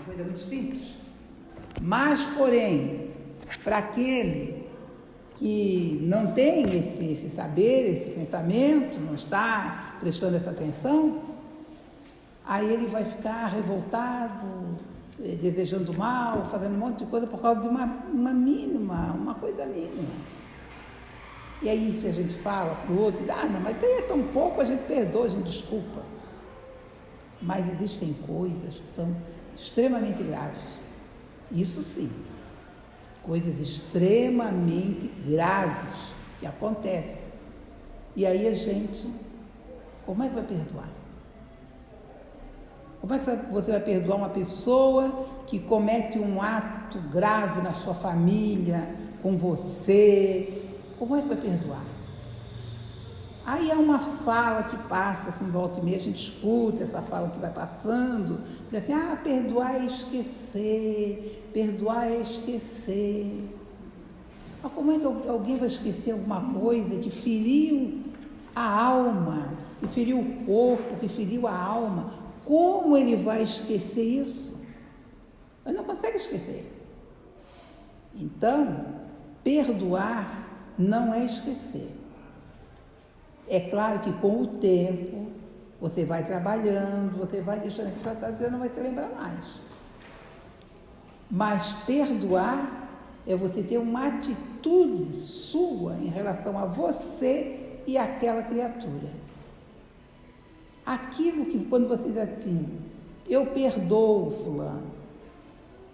coisa muito simples. Mas, porém, para aquele que não tem esse saber, esse pensamento, não está prestando essa atenção, aí ele vai ficar revoltado, desejando mal, fazendo um monte de coisa por causa de uma coisa mínima. E aí, se a gente fala para o outro, não, mas aí é tão pouco, a gente perdoa, a gente desculpa. Mas existem coisas que são extremamente graves. Isso sim, coisas extremamente graves que acontecem. E aí a gente, como é que vai perdoar? Como é que você vai perdoar uma pessoa que comete um ato grave na sua família, com você? Como é que vai perdoar? Aí é uma fala que passa, assim, volta e meia, a gente escuta essa fala que vai passando, diz assim, perdoar é esquecer, perdoar é esquecer. Mas como é que alguém vai esquecer alguma coisa que feriu a alma, que feriu o corpo, que feriu a alma? Como ele vai esquecer isso? Ele não consegue esquecer. Então, perdoar não é esquecer. É claro que com o tempo, você vai trabalhando, você vai deixando aqui para trás, você não vai se lembrar mais. Mas perdoar é você ter uma atitude sua em relação a você e aquela criatura. Aquilo que quando você diz assim, eu perdoo fulano,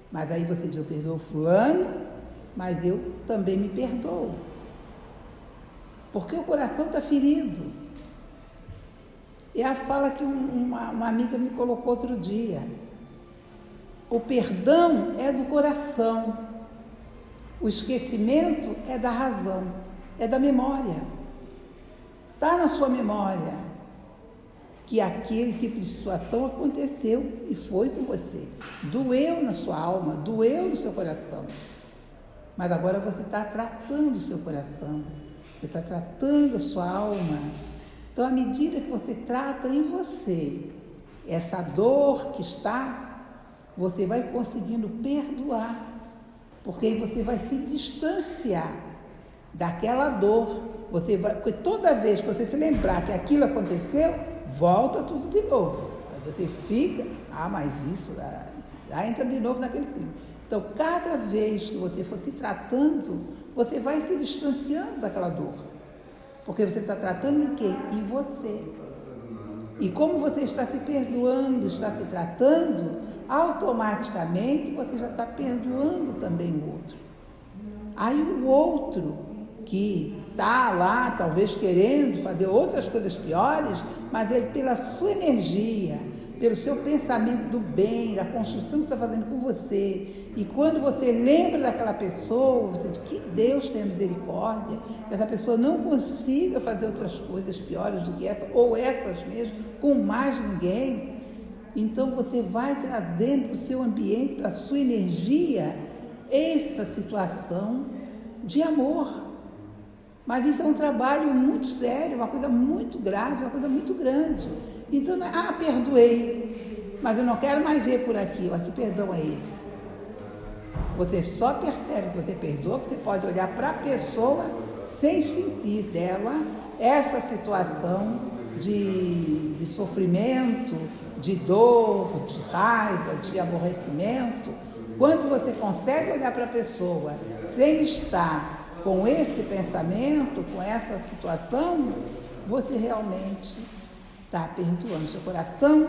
mas aí você diz, eu perdoo fulano, mas eu também me perdoo. Porque o coração está ferido. É a fala que uma amiga me colocou outro dia. O perdão é do coração. O esquecimento é da razão, é da memória. Está na sua memória que aquele tipo de situação aconteceu e foi com você. Doeu na sua alma, doeu no seu coração. Mas agora você está tratando o seu coração. Você está tratando a sua alma. Então, à medida que você trata em você essa dor que está, você vai conseguindo perdoar. Porque aí você vai se distanciar daquela dor. Porque toda vez que você se lembrar que aquilo aconteceu, volta tudo de novo. Aí você fica, mas isso, entra de novo naquele clima. Então, cada vez que você for se tratando, você vai se distanciando daquela dor. Porque você está tratando em quê? Em você. E como você está se perdoando, está se tratando, automaticamente você já está perdoando também o outro. Aí o outro que está lá, talvez querendo fazer outras coisas piores, mas ele, pela sua energia, pelo seu pensamento do bem, da construção que está fazendo com você, e quando você lembra daquela pessoa, você diz que Deus tenha misericórdia, que essa pessoa não consiga fazer outras coisas piores do que essa, ou essas mesmo, com mais ninguém. Então você vai trazendo para o seu ambiente, para a sua energia, essa situação de amor. Mas isso é um trabalho muito sério, uma coisa muito grave, uma coisa muito grande. Então, não é, perdoei, mas eu não quero mais ver por aqui, que perdão é esse? Você só percebe que você perdoa, que você pode olhar para a pessoa sem sentir dela essa situação de sofrimento, de dor, de raiva, de aborrecimento. Quando você consegue olhar para a pessoa sem estar com esse pensamento, com essa situação, você realmente está perdoando. Seu coração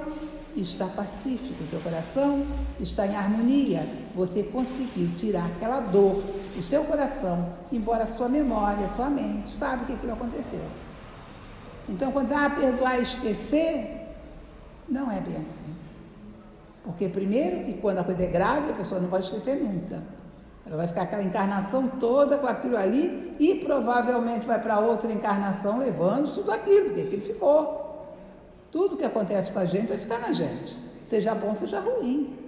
está pacífico, seu coração está em harmonia. Você conseguiu tirar aquela dor do seu coração, embora a sua memória, a sua mente, sabe que aquilo aconteceu. Então, quando perdoar e esquecer, não é bem assim. Porque primeiro que quando a coisa é grave, a pessoa não vai esquecer nunca. Ela vai ficar aquela encarnação toda com aquilo ali e provavelmente vai para outra encarnação levando tudo aquilo, porque aquilo ficou. Tudo que acontece com a gente vai ficar na gente, seja bom, seja ruim.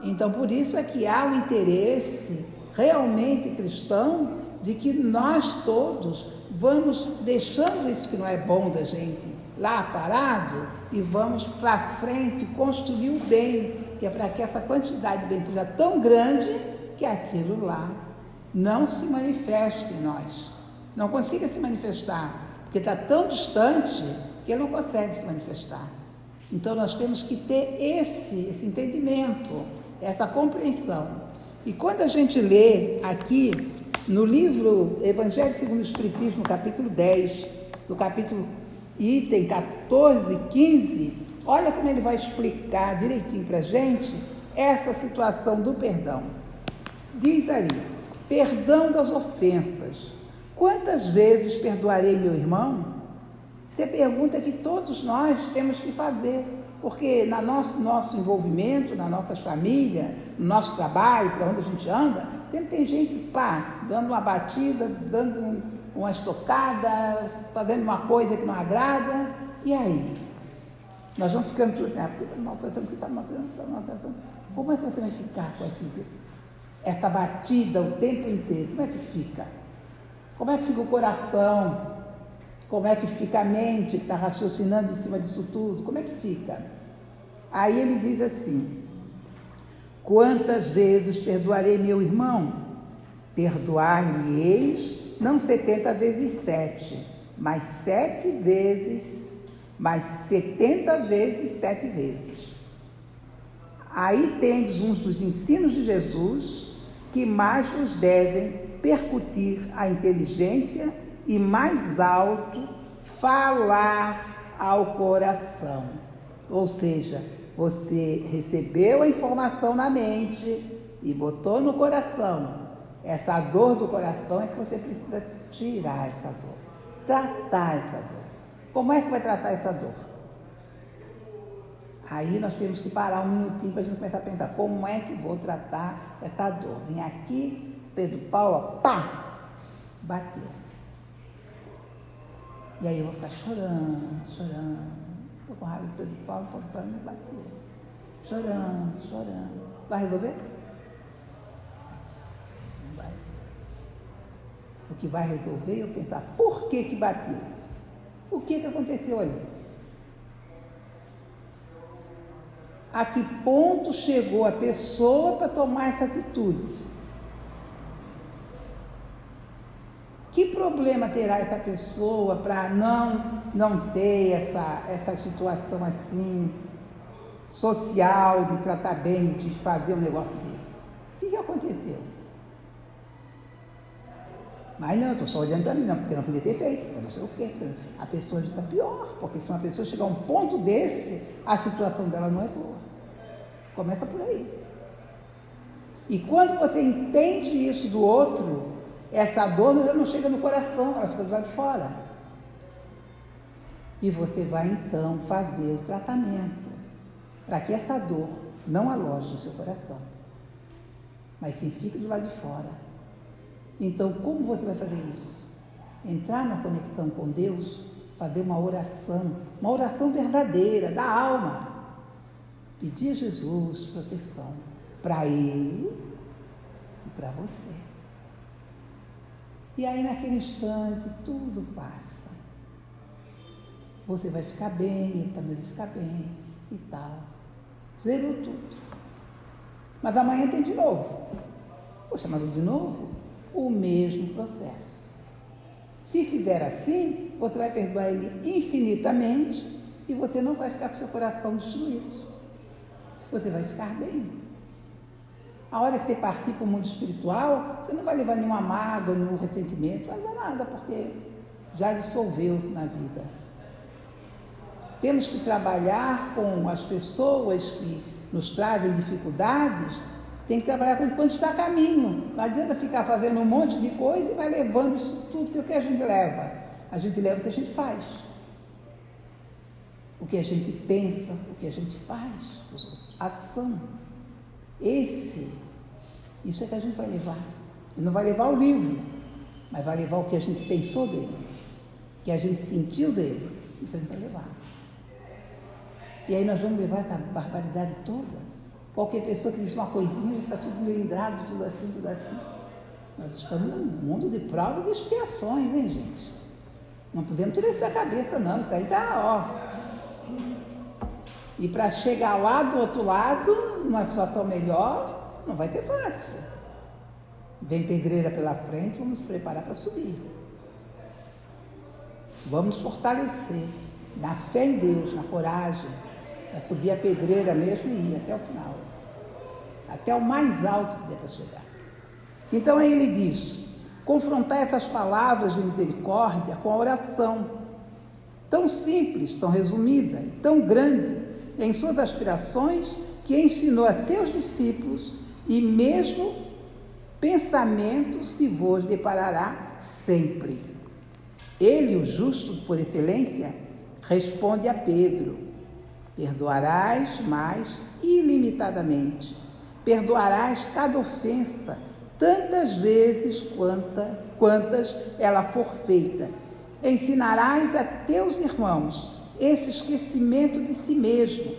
Então, por isso é que há um interesse realmente cristão de que nós todos vamos deixando isso que não é bom da gente lá parado e vamos para frente construir o bem, que é para que essa quantidade de bem seja tão grande que aquilo lá não se manifeste em nós, não consiga se manifestar, porque está tão distante que ele não consegue se manifestar. Então nós temos que ter esse entendimento, essa compreensão. E quando a gente lê aqui no livro Evangelho segundo o Espiritismo, capítulo 10, do capítulo item 14, 15, olha como ele vai explicar direitinho para a gente essa situação do perdão. Diz ali: perdão das ofensas. Quantas vezes perdoarei meu irmão? Isso é pergunta que todos nós temos que fazer, porque no nosso envolvimento, nas nossas famílias, no nosso trabalho, para onde a gente anda, sempre tem gente, dando uma batida, dando uma estocada, fazendo uma coisa que não agrada, e aí? Nós vamos ficando tudo assim, porque está maltratando, está maltratando. Como é que você vai ficar com essa batida o tempo inteiro? Como é que fica? Como é que fica o coração? Como é que fica a mente que está raciocinando em cima disso tudo? Como é que fica? Aí ele diz assim: quantas vezes perdoarei meu irmão? Perdoar-lhe-eis não 70 vezes 7, mas 7 vezes, mas 70 vezes 7 vezes. Aí tendes uns dos ensinos de Jesus que mais vos devem percutir a inteligência e mais alto falar ao coração. Ou seja, você recebeu a informação na mente e botou no coração. Essa dor do coração é que você precisa tirar essa dor, tratar essa dor. Como é que vai tratar essa dor? Aí nós temos que parar um minutinho para a gente começar a pensar, como é que vou tratar essa dor? Vim aqui, Pedro Paulo, bateu. E aí eu vou ficar chorando. Estou com raiva de Pedro Paulo, me bateu. Chorando. Vai resolver? Não vai. O que vai resolver é eu pensar, por que bateu? O que aconteceu ali? A que ponto chegou a pessoa para tomar essa atitude? Que problema terá essa pessoa para não ter essa situação assim, social, de tratar bem, de fazer um negócio desse? O que aconteceu? Mas não, eu estou só olhando para mim, não, porque não podia ter feito, eu não sei o quê. A pessoa já está pior, porque se uma pessoa chegar a um ponto desse, a situação dela não é boa. Começa por aí. E quando você entende isso do outro, essa dor já não chega no coração, ela fica do lado de fora. E você vai então fazer o tratamento para que essa dor não aloje no seu coração, mas sim fique do lado de fora. Então, como você vai fazer isso? Entrar na conexão com Deus, fazer uma oração verdadeira, da alma. Pedir a Jesus proteção para ele e para você. E aí, naquele instante, tudo passa. Você vai ficar bem, ele também vai ficar bem e tal. Zerou tudo. Mas amanhã tem de novo. Poxa, mas de novo? O mesmo processo. Se fizer assim, você vai perdoar ele infinitamente e você não vai ficar com seu coração destruído. Você vai ficar bem. A hora que você partir para o mundo espiritual, você não vai levar nenhuma mágoa, nenhum ressentimento, não vai levar nada, porque já dissolveu na vida. Temos que trabalhar com as pessoas que nos trazem dificuldades, tem que trabalhar com quando está a caminho. Não adianta ficar fazendo um monte de coisa e vai levando isso tudo, porque o que a gente leva? A gente leva o que a gente faz. O que a gente pensa, o que a gente faz, ação. Isso é que a gente vai levar. E não vai levar o livro, mas vai levar o que a gente pensou dele, que a gente sentiu dele. Isso a gente vai levar. E aí nós vamos levar essa barbaridade toda. Qualquer pessoa que diz uma coisinha, fica tudo melindrado, tudo assim. Nós estamos num mundo de provas e de expiações, hein, gente? Não podemos tirar isso da cabeça, não. Isso aí tá, E para chegar lá do outro lado, numa situação melhor, não vai ter fácil. Vem pedreira pela frente, vamos nos preparar para subir. Vamos fortalecer na fé em Deus, na coragem, para subir a pedreira mesmo e ir até o final. Até o mais alto que der para chegar. Então aí ele diz, confrontar essas palavras de misericórdia com a oração, tão simples, tão resumida, tão grande em suas aspirações, que ensinou a seus discípulos, e mesmo pensamento se vos deparará sempre. Ele, o justo por excelência, responde a Pedro, perdoarás mais ilimitadamente, perdoarás cada ofensa, tantas vezes quantas ela for feita. Ensinarás a teus irmãos esse esquecimento de si mesmo,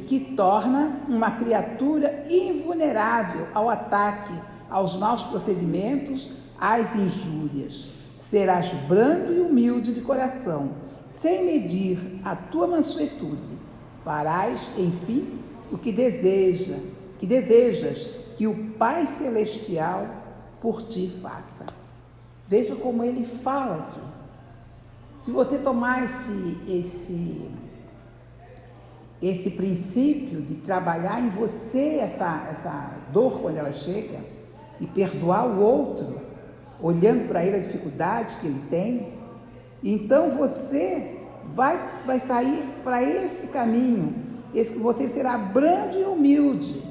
que torna uma criatura invulnerável ao ataque, aos maus procedimentos, às injúrias. Serás brando e humilde de coração, sem medir a tua mansuetude. Farás, enfim, o que desejas que o Pai Celestial por ti faça. Veja como ele fala aqui. Se você tomar esse princípio de trabalhar em você essa dor quando ela chega e perdoar o outro, olhando para ele a dificuldade que ele tem, então você vai sair para esse caminho, você será brando e humilde.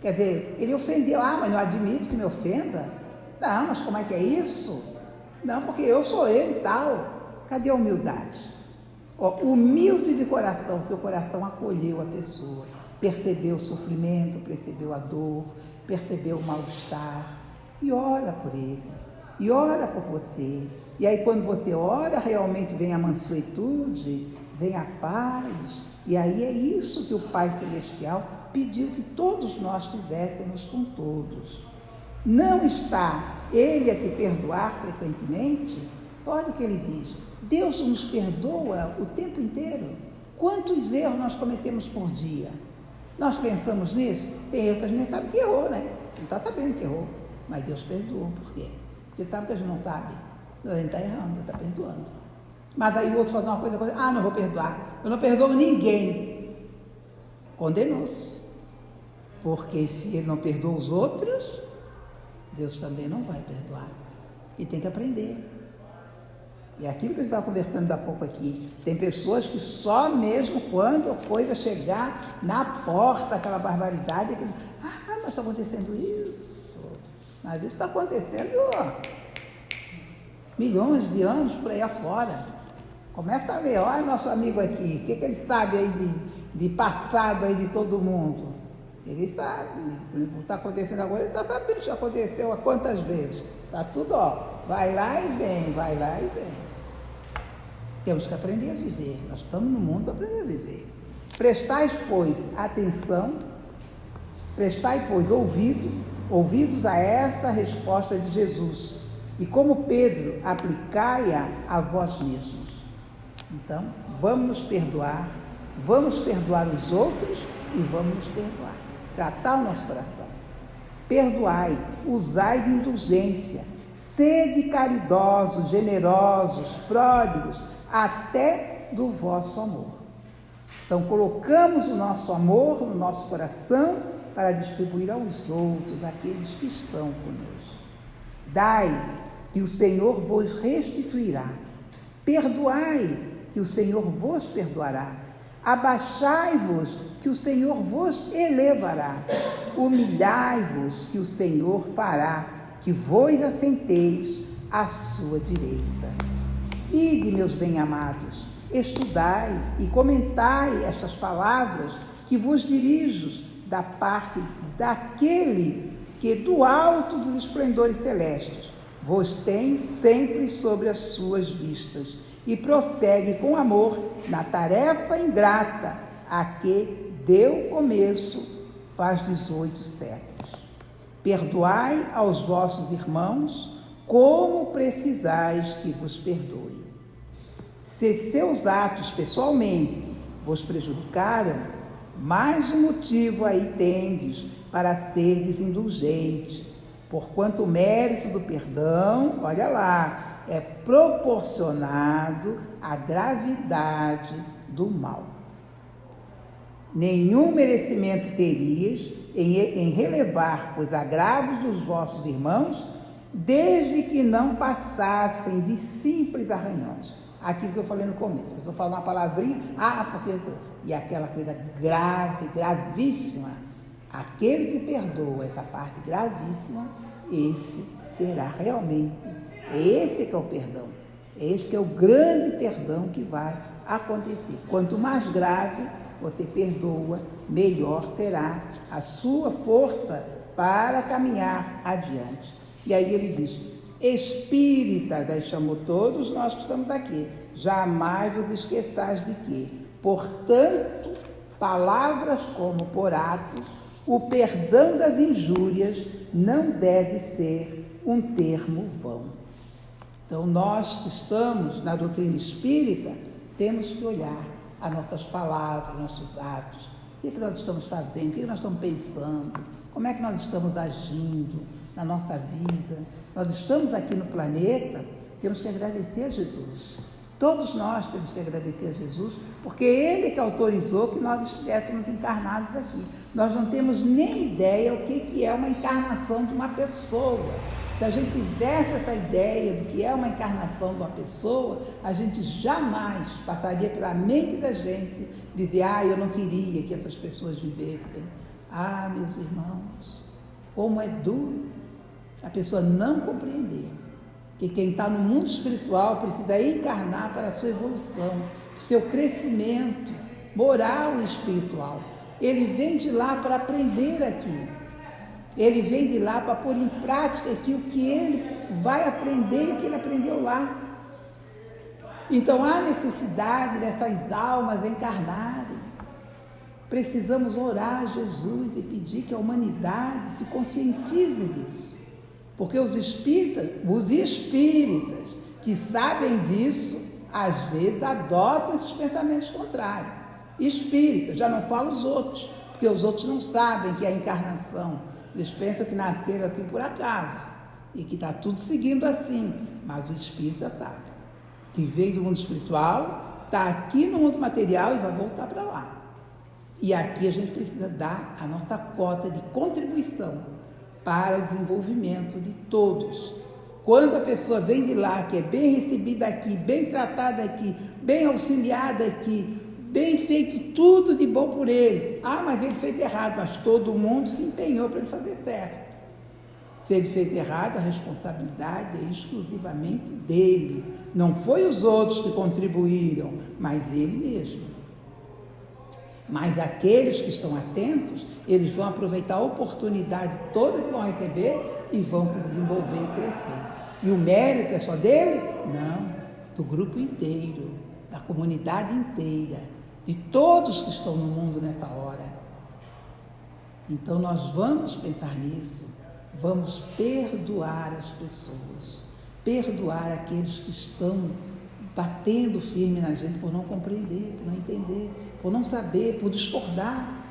Quer dizer, ele ofendeu, mas não admito que me ofenda? Não, mas como é que é isso? Não, porque eu sou ele e tal. Cadê a humildade? Humilde de coração, seu coração acolheu a pessoa, percebeu o sofrimento, percebeu a dor, percebeu o mal-estar e ora por ele, e ora por você. E aí quando você ora, realmente vem a mansuetude, vem a paz, e aí é isso que o Pai Celestial pediu que todos nós fizéssemos com todos. Não está ele a te perdoar frequentemente? Olha o que ele diz, Deus nos perdoa o tempo inteiro. Quantos erros nós cometemos por dia? Nós pensamos nisso? Tem erro que a gente nem sabe que errou, né? Não está sabendo que errou, mas Deus perdoou. Por quê? Porque sabe que a gente não sabe. A gente está errando, está perdoando. Mas aí o outro faz uma coisa, não vou perdoar. Eu não perdoo ninguém. Condenou-se. Porque se ele não perdoa os outros, Deus também não vai perdoar. E tem que aprender. E aquilo que a gente estava conversando há pouco aqui, tem pessoas que só mesmo quando a coisa chegar na porta, aquela barbaridade, mas está acontecendo isso. Mas isso está acontecendo milhões de anos por aí afora. Começa a ver, olha nosso amigo aqui, o que ele sabe aí de passado aí de todo mundo? Ele sabe, o que está acontecendo agora, ele está sabendo que já aconteceu há quantas vezes. Está tudo, vai lá e vem, vai lá e vem. Temos que aprender a viver, nós estamos no mundo para aprender a viver. Prestai, pois, atenção, prestai, pois, ouvidos a esta resposta de Jesus, e como Pedro, aplicai-a a vós mesmos. Então, vamos nos perdoar, vamos perdoar os outros e vamos nos perdoar. Tratar o nosso coração. Perdoai, usai de indulgência, sede caridosos, generosos, pródigos, até do vosso amor. Então, colocamos o nosso amor no nosso coração para distribuir aos outros, aqueles que estão conosco. Dai, que o Senhor vos restituirá. Perdoai, que o Senhor vos perdoará. Abaixai-vos, que o Senhor vos elevará. Humilhai-vos, que o Senhor fará, que vos assenteis à sua direita. Ide, meus bem-amados, estudai e comentai estas palavras que vos dirijo da parte daquele que do alto dos esplendores celestes vos tem sempre sobre as suas vistas e prossegue com amor na tarefa ingrata a que deu começo faz 18 séculos. Perdoai aos vossos irmãos como precisais que vos perdoe. Se seus atos pessoalmente vos prejudicaram, mais de motivo aí tendes para serdes indulgente, porquanto o mérito do perdão, olha lá, é proporcionado à gravidade do mal. Nenhum merecimento terias em relevar os agravos dos vossos irmãos, desde que não passassem de simples arranhões. Aquilo que eu falei no começo, a pessoa fala uma palavrinha, porque... E aquela coisa grave, gravíssima, aquele que perdoa essa parte gravíssima, esse será realmente, esse que é o perdão, este que é o grande perdão que vai acontecer. Quanto mais grave você perdoa, melhor terá a sua força para caminhar adiante. E aí ele diz: espíritas, aí chamou todos nós que estamos aqui, jamais vos esqueçais de que, portanto, palavras como por atos, o perdão das injúrias não deve ser um termo vão. Então, nós que estamos na doutrina espírita, temos que olhar as nossas palavras, nossos atos, o que nós estamos fazendo, o que nós estamos pensando, como é que nós estamos agindo na nossa vida. Nós estamos aqui no planeta, temos que agradecer a Jesus. Todos nós temos que agradecer a Jesus, porque Ele que autorizou que nós estivéssemos encarnados aqui. Nós não temos nem ideia o que é uma encarnação de uma pessoa. Se a gente tivesse essa ideia do que é uma encarnação de uma pessoa, a gente jamais passaria pela mente da gente dizer: eu não queria que essas pessoas vivessem. Meus irmãos, como é duro a pessoa não compreender que quem está no mundo espiritual precisa encarnar para a sua evolução, para o seu crescimento moral e espiritual. Ele vem de lá para aprender aqui. Ele vem de lá para pôr em prática aqui o que ele vai aprender e o que ele aprendeu lá. Então há necessidade dessas almas encarnarem. Precisamos orar a Jesus e pedir que a humanidade se conscientize disso. Porque os espíritas que sabem disso, às vezes adotam esses pensamentos contrários. Espíritas, já não falo os outros, porque os outros não sabem que é a encarnação. Eles pensam que nasceram assim por acaso e que está tudo seguindo assim. Mas o espírita sabe que veio do mundo espiritual, está aqui no mundo material e vai voltar para lá. E aqui a gente precisa dar a nossa cota de contribuição para o desenvolvimento de todos. Quando a pessoa vem de lá, que é bem recebida aqui, bem tratada aqui, bem auxiliada aqui, bem feito tudo de bom por ele. Mas ele fez errado, mas todo mundo se empenhou para ele fazer certo. Se ele fez errado, a responsabilidade é exclusivamente dele. Não foi os outros que contribuíram, mas ele mesmo. Mas aqueles que estão atentos, eles vão aproveitar a oportunidade toda que vão receber e vão se desenvolver e crescer. E o mérito é só dele? Não, do grupo inteiro, da comunidade inteira, de todos que estão no mundo nessa hora. Então nós vamos pensar nisso, vamos perdoar as pessoas, perdoar aqueles que estão batendo firme na gente por não compreender, por não entender, por não saber, por discordar.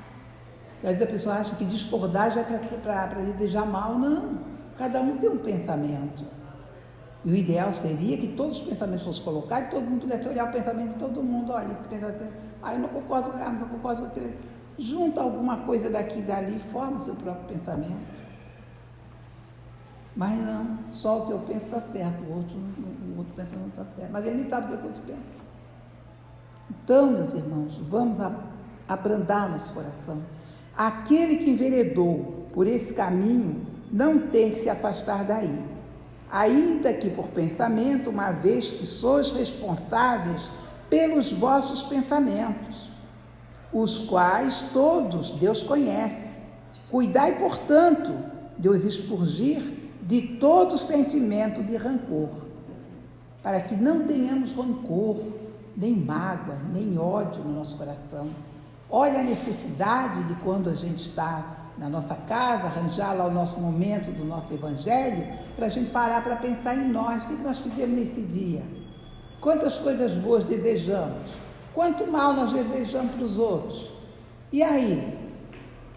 Às vezes a pessoa acha que discordar já é para desejar mal. Não, cada um tem um pensamento. E o ideal seria que todos os pensamentos fossem colocados e todo mundo pudesse olhar o pensamento de todo mundo. Olha, esse pensamento, eu não concordo com mas eu concordo com aquele. Junta alguma coisa daqui e dali e forma o seu próprio pensamento. Mas não, só o que eu penso está certo, o outro pensa não está certo. Mas ele nem sabe o que o outro pensa. Então, meus irmãos, vamos abrandar nosso coração. Aquele que enveredou por esse caminho não tem que se afastar daí. Ainda que por pensamento, uma vez que sois responsáveis pelos vossos pensamentos, os quais todos Deus conhece. Cuidai, portanto, de os expurgir de todo sentimento de rancor, para que não tenhamos rancor, nem mágoa, nem ódio no nosso coração. Olha a necessidade de quando a gente está na nossa casa, arranjar lá o nosso momento do nosso evangelho, para a gente parar para pensar em nós, o que nós fizemos nesse dia, Quantas coisas boas desejamos? Quanto mal nós desejamos para os outros? E aí?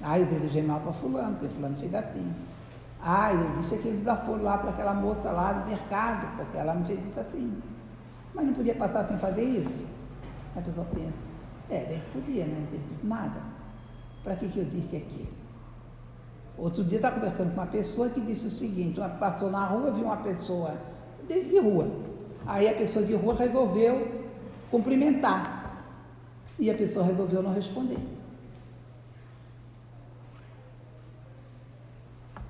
Ah, eu desejei mal para fulano, porque fulano fez assim. Ah, eu disse aquele desaforo lá para aquela moça lá do mercado, porque ela me fez isso assim. Mas não podia passar sem fazer isso? Aí a pessoa pensa, bem que podia, né? Não ter dito nada. Para que eu disse aquilo? Outro dia eu estava conversando com uma pessoa que disse o seguinte, passou na rua, viu uma pessoa de rua. Aí a pessoa de rua resolveu cumprimentar. E a pessoa resolveu não responder.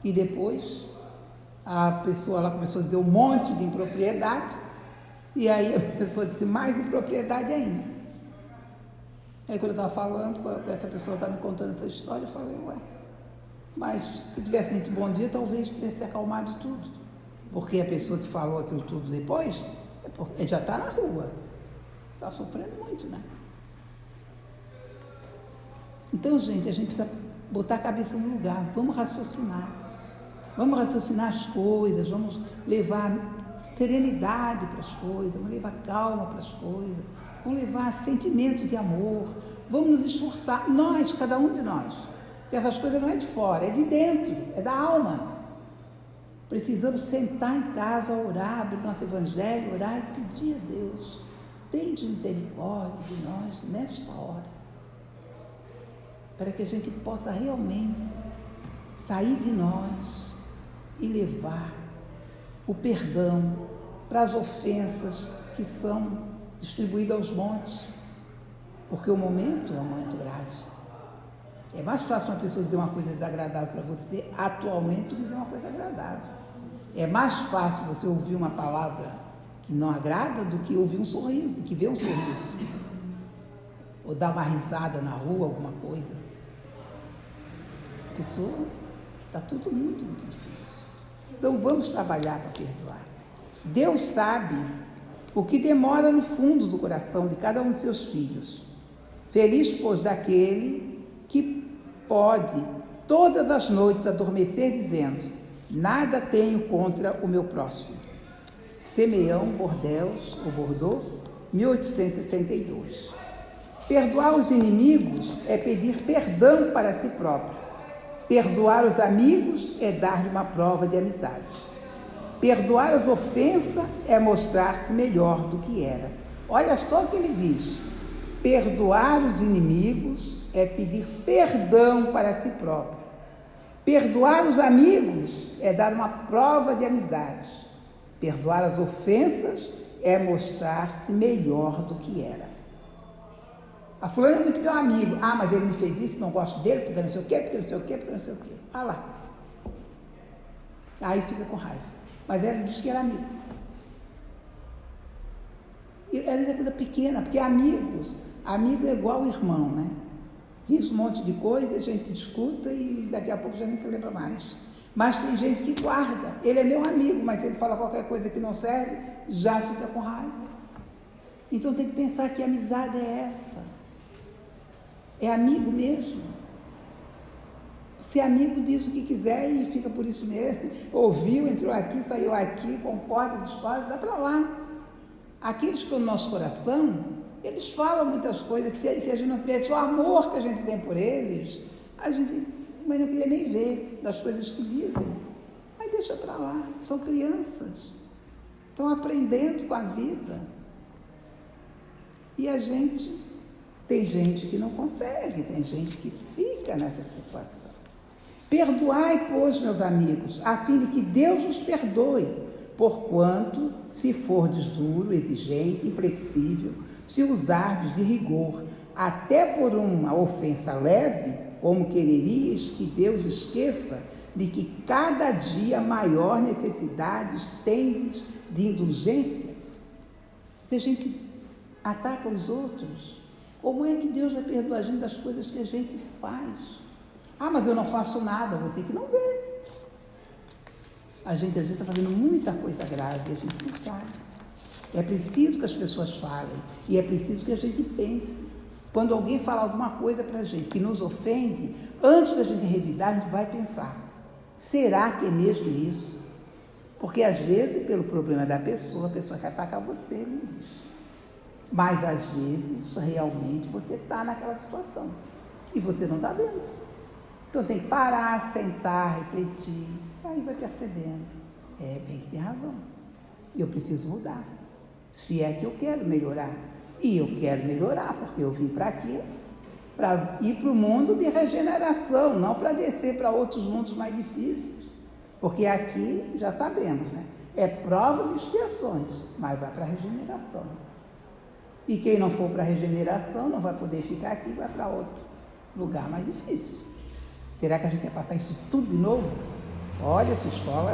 E depois a pessoa lá começou a dizer um monte de impropriedade. E aí a pessoa disse mais impropriedade ainda. Aí quando eu estava falando, essa pessoa estava me contando essa história, eu falei, mas se tivesse dito bom dia, talvez tivesse acalmado tudo. Porque a pessoa que falou aquilo tudo depois, ele já está na rua. Está sofrendo muito, né? Então, gente, a gente precisa botar a cabeça no lugar. Vamos raciocinar. Vamos raciocinar as coisas, vamos levar serenidade para as coisas, vamos levar calma para as coisas, vamos levar sentimento de amor, vamos nos esforçar, nós, cada um de nós. Porque essas coisas não é de fora, é de dentro, é da alma. Precisamos sentar em casa, orar, abrir nosso evangelho, orar e pedir a Deus, tende misericórdia de nós nesta hora, para que a gente possa realmente sair de nós e levar o perdão para as ofensas que são distribuídas aos montes, porque o momento é um momento grave. É mais fácil uma pessoa dizer uma coisa desagradável para você atualmente do que dizer uma coisa agradável. É mais fácil você ouvir uma palavra que não agrada do que ouvir um sorriso, do que ver um sorriso. Ou dar uma risada na rua, alguma coisa. Pessoa, está tudo muito, muito difícil. Então vamos trabalhar para perdoar. Deus sabe o que demora no fundo do coração de cada um de seus filhos. Feliz, pois, daquele que pode todas as noites adormecer dizendo, nada tenho contra o meu próximo. Simeão Bordeaux, ou Bordeaux, 1862. Perdoar os inimigos é pedir perdão para si próprio. Perdoar os amigos é dar-lhe uma prova de amizade. Perdoar as ofensas é mostrar-se melhor do que era. Olha só o que ele diz. Perdoar os inimigos é pedir perdão para si próprio. Perdoar os amigos é dar uma prova de amizade. Perdoar as ofensas é mostrar-se melhor do que era. A fulana é muito meu amigo. Ah, mas ele me fez isso, não gosto dele, porque não sei o quê, porque não sei o quê, porque não sei o quê. Ah lá. Aí fica com raiva. Mas ela disse que era amigo. E às vezes é coisa pequena, porque amigo é igual irmão, né? Diz um monte de coisa, a gente discuta e daqui a pouco já nem se lembra mais. Mas tem gente que guarda. Ele é meu amigo, mas se ele fala qualquer coisa que não serve, já fica com raiva. Então tem que pensar que amizade é essa. É amigo mesmo. Se amigo diz o que quiser e fica por isso mesmo. Ouviu, entrou aqui, saiu aqui, concorda, discorda, dá para lá. Aqueles que estão no nosso coração, eles falam muitas coisas que se a gente não tivesse o amor que a gente tem por eles, a gente não queria nem ver das coisas que dizem. Aí deixa para lá. São crianças. Estão aprendendo com a vida. E a gente... Tem gente que não consegue, tem gente que fica nessa situação. Perdoai, pois, meus amigos, a fim de que Deus os perdoe, porquanto, se fordes duro, exigente, inflexível, se usardes de rigor, até por uma ofensa leve, como quererias que Deus esqueça de que cada dia maior necessidades tendes de indulgência? Se a gente ataca os outros, como é que Deus vai perdoar a gente das coisas que a gente faz? Ah, mas eu não faço nada, você que não vê. A gente às vezes está fazendo muita coisa grave e a gente não sabe. É preciso que as pessoas falem e é preciso que a gente pense. Quando alguém fala alguma coisa para a gente que nos ofende, antes da gente revidar, a gente vai pensar, será que é mesmo isso? Porque às vezes, pelo problema da pessoa, a pessoa quer atacar você, ele diz. Mas às vezes, realmente, você está naquela situação e você não está vendo. Então tem que parar, sentar, refletir, aí vai percebendo. Bem que tem razão. Eu preciso mudar. Se é que eu quero melhorar. E eu quero melhorar, porque eu vim para aqui para ir para o mundo de regeneração, não para descer para outros mundos mais difíceis. Porque aqui, já sabemos, né? É prova de expiações, mas vai para a regeneração. E quem não for para a regeneração não vai poder ficar aqui, vai para outro lugar mais difícil. Será que a gente quer passar isso tudo de novo? Olha, essa escola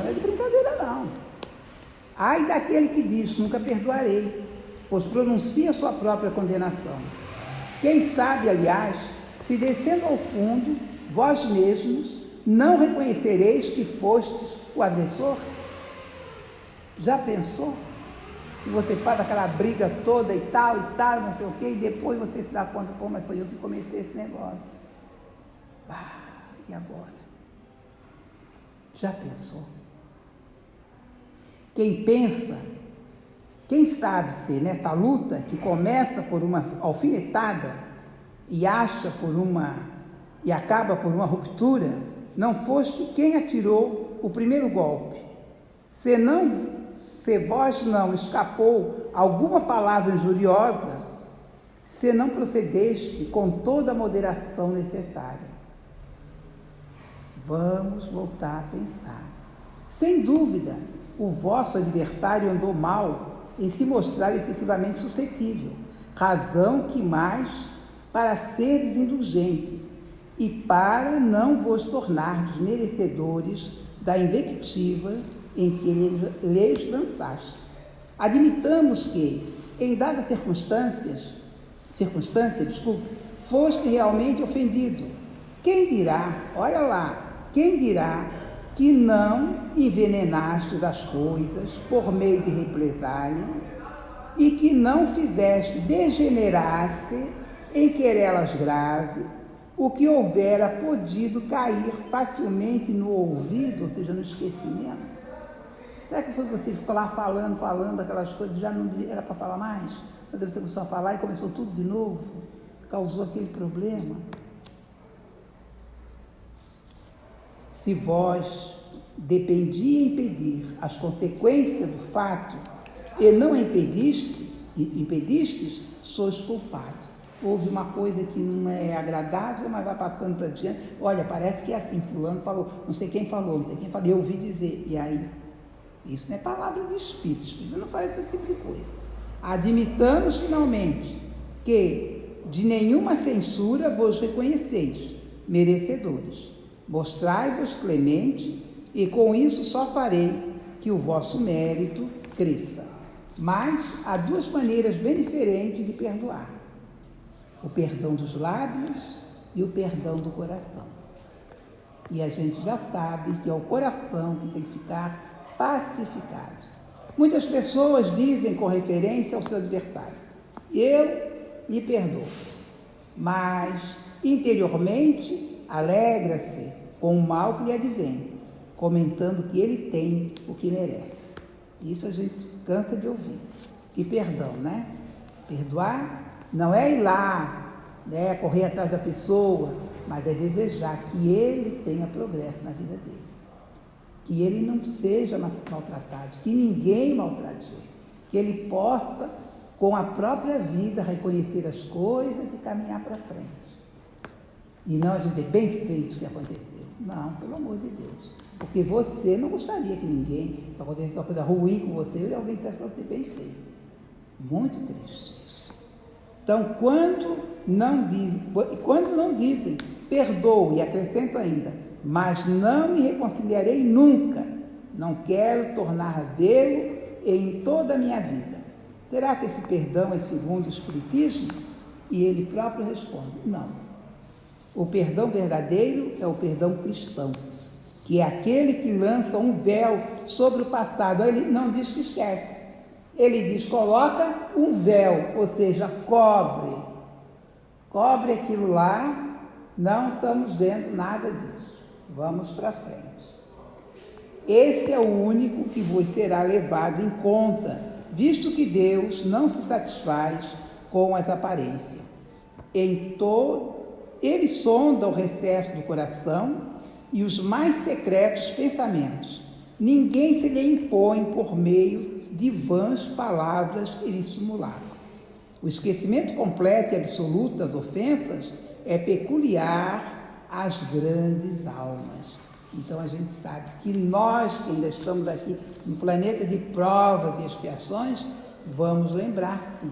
não é de brincadeira, não. Ai daquele que diz, nunca perdoarei, pois pronuncia sua própria condenação. Quem sabe, aliás, se descendo ao fundo, vós mesmos não reconhecereis que fostes o agressor? Já pensou? Se você faz aquela briga toda e tal, não sei o quê, e depois você se dá conta, pô, mas foi eu que comecei esse negócio. E agora? Já pensou? Quem pensa, quem sabe se nessa luta que começa por uma alfinetada e acaba por uma ruptura, não foste quem atirou o primeiro golpe. Se vós não escapou alguma palavra injuriosa, se não procedeste com toda a moderação necessária. Vamos voltar a pensar. Sem dúvida, o vosso adversário andou mal em se mostrar excessivamente suscetível, razão que mais para seres indulgentes e para não vos tornardes merecedores da invectiva em que lhes lançaste. Admitamos que, em dada circunstância, foste realmente ofendido. Quem dirá, olha lá, quem dirá que não envenenaste das coisas por meio de represália e que não fizeste degenerar-se em querelas graves o que houvera podido cair facilmente no ouvido, ou seja, no esquecimento? Será que foi você que ficou lá falando aquelas coisas, já não era para falar mais? Mas você começou a falar e começou tudo de novo, causou aquele problema? Se vós dependia impedir as consequências do fato e não impedistes, sois culpado. Houve uma coisa que não é agradável, mas vai passando para diante. Olha, parece que é assim, fulano falou, não sei quem falou, eu ouvi dizer. E aí, isso não é palavra de espírito não faz esse tipo de coisa. Admitamos finalmente que de nenhuma censura vos reconheceis merecedores. Mostrai-vos clemente, e com isso só farei que o vosso mérito cresça. Mas há duas maneiras bem diferentes de perdoar: o perdão dos lábios e o perdão do coração. E a gente já sabe que é o coração que tem que ficar pacificado. Muitas pessoas dizem com referência ao seu adversário: eu lhe perdoo, mas interiormente alegra-se com o mal que lhe advém, comentando que ele tem o que merece. Isso a gente cansa de ouvir. E perdão, né? Perdoar não é ir lá, né, correr atrás da pessoa, mas é desejar que ele tenha progresso na vida dele. Que ele não seja maltratado, que ninguém maltrate ele. Que ele possa, com a própria vida, reconhecer as coisas e caminhar para frente. E não a gente ter bem feito o que aconteceu. Não, pelo amor de Deus. Porque você não gostaria que ninguém, que acontecesse uma coisa ruim com você, e alguém dissesse para você bem feito. Muito triste isso. Então, quando não dizem, perdoo, e acrescento ainda, mas não me reconciliarei nunca, não quero tornar a vê-lo em toda a minha vida. Será que esse perdão é segundo o Espiritismo? E ele próprio responde: não. O perdão verdadeiro é o perdão cristão, que é aquele que lança um véu sobre o passado. Ele não diz que esquece, ele diz: coloca um véu, ou seja, cobre aquilo lá, não estamos vendo nada disso, vamos para frente. Esse é o único que vos será levado em conta, visto que Deus não se satisfaz com as aparências. Ele sonda o recesso do coração e os mais secretos pensamentos. Ninguém se lhe impõe por meio de vãs palavras e dissimulacro. O esquecimento completo e absoluto das ofensas é peculiar às grandes almas. Então a gente sabe que nós que ainda estamos aqui no planeta de provas e expiações, vamos lembrar sim,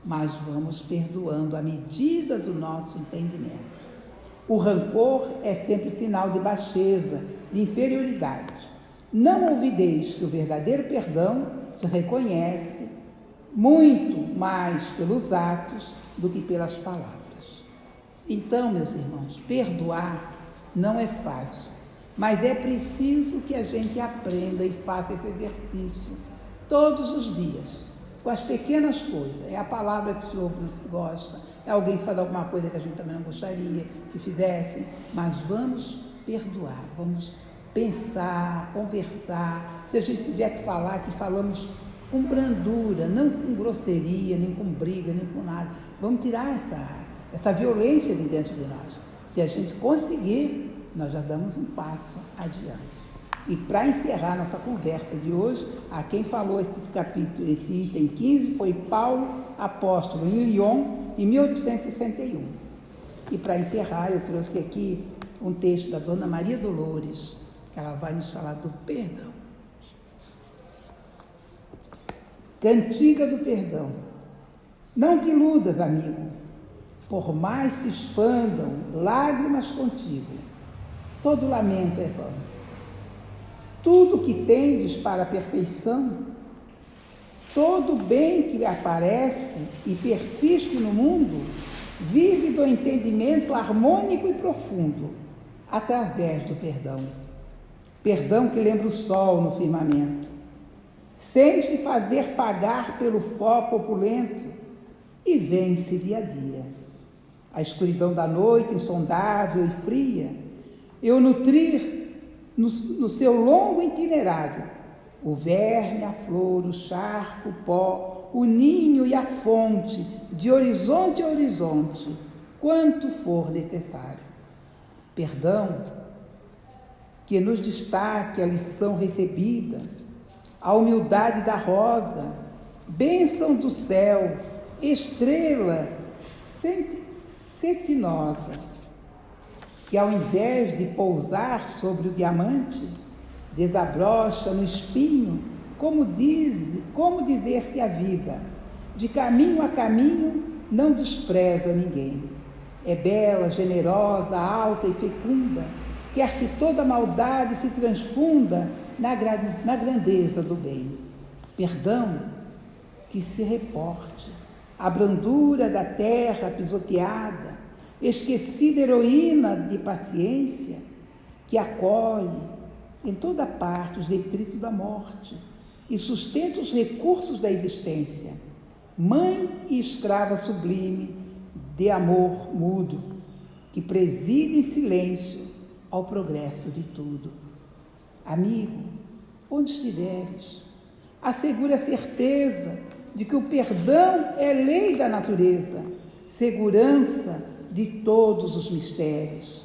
mas vamos perdoando à medida do nosso entendimento. O rancor é sempre sinal de baixeza, de inferioridade. Não ouvideis que o verdadeiro perdão se reconhece muito mais pelos atos do que pelas palavras. Então, meus irmãos, perdoar não é fácil, mas é preciso que a gente aprenda e faça esse exercício todos os dias, com as pequenas coisas. É a palavra que o Senhor nos gosta, é alguém que faz alguma coisa que a gente também não gostaria que fizessem, mas vamos perdoar, vamos pensar, conversar. Se a gente tiver que falar, que falamos com brandura, não com grosseria, nem com briga, nem com nada. Vamos tirar essa violência de dentro de nós. Se a gente conseguir, nós já damos um passo adiante. E para encerrar nossa conversa de hoje, a quem falou esse item 15 foi Paulo, apóstolo, em Lyon, em 1861. E para encerrar, eu trouxe aqui um texto da Dona Maria Dolores, que ela vai nos falar do perdão. Cantiga do perdão. Não te iludas, amigo, por mais se expandam lágrimas contigo, todo lamento é vão. Tudo que tendes para a perfeição, todo bem que aparece e persiste no mundo, vive do entendimento harmônico e profundo, através do perdão. Perdão que lembra o sol no firmamento, sem se fazer pagar pelo foco opulento, e vence dia a dia. A escuridão da noite, insondável e fria, eu nutrir no seu longo itinerário o verme, a flor, o charco, o pó, o ninho e a fonte, de horizonte a horizonte, quanto for necessário. Perdão que nos destaque a lição recebida, a humildade da rosa, bênção do céu, estrela cetinosa, que ao invés de pousar sobre o diamante, desabrocha no espinho, como dizer que a vida, de caminho a caminho, não despreza ninguém. É bela, generosa, alta e fecunda, quer que toda maldade se transfunda na grandeza do bem. Perdão que se reporte a brandura da terra pisoteada, esquecida heroína de paciência, que acolhe em toda parte os detritos da morte e sustenta os recursos da existência, mãe e escrava sublime de amor mudo, que preside em silêncio ao progresso de tudo. Amigo, onde estiveres, assegure a certeza de que o perdão é lei da natureza, segurança de todos os mistérios.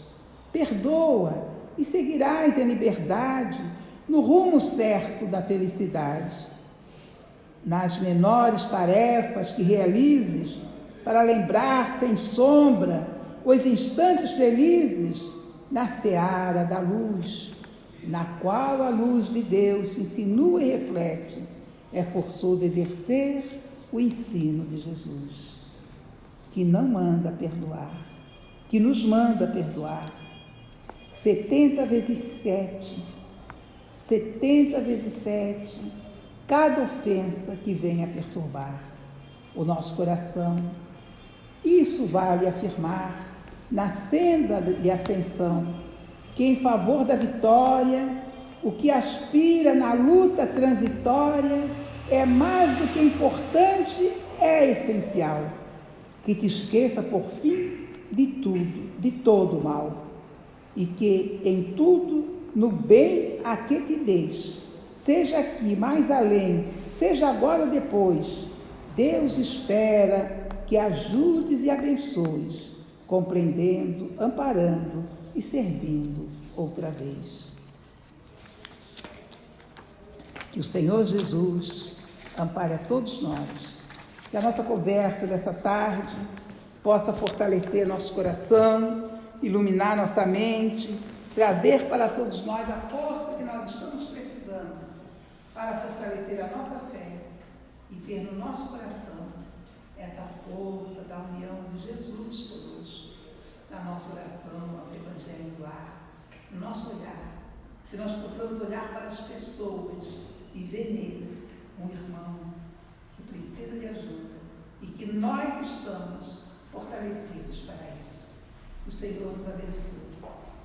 Perdoa e seguirás em liberdade no rumo certo da felicidade. Nas menores tarefas que realizes, para lembrar sem sombra os instantes felizes na seara da luz, na qual a luz de Deus se insinua e reflete, é forçoso exercer o ensino de Jesus, que não manda perdoar, que nos manda perdoar 70 vezes 7, cada ofensa que venha perturbar o nosso coração. Isso vale afirmar na senda de ascensão, que em favor da vitória, o que aspira na luta transitória é mais do que importante, é essencial, que te esqueça por fim de tudo, de todo o mal, e que em tudo no bem a que te deis, seja aqui, mais além, seja agora ou depois. Deus espera que ajudes e abençoes, compreendendo, amparando e servindo outra vez. Que o Senhor Jesus ampare a todos nós, que a nossa conversa dessa tarde possa fortalecer nosso coração, iluminar nossa mente, trazer para todos nós a força que nós estamos precisando para fortalecer a nossa fé e ter no nosso coração essa força da união de Jesus conosco, na nossa oração, no Evangelho do ar, no nosso olhar, que nós possamos olhar para as pessoas e ver nele um irmão que precisa de ajuda e que nós estamos fortalecidos para isso. O Senhor nos abençoe.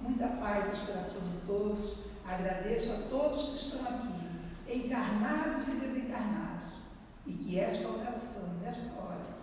Muita paz nos corações de todos. Agradeço a todos que estão aqui, encarnados e desencarnados, e que esta oração, nesta hora,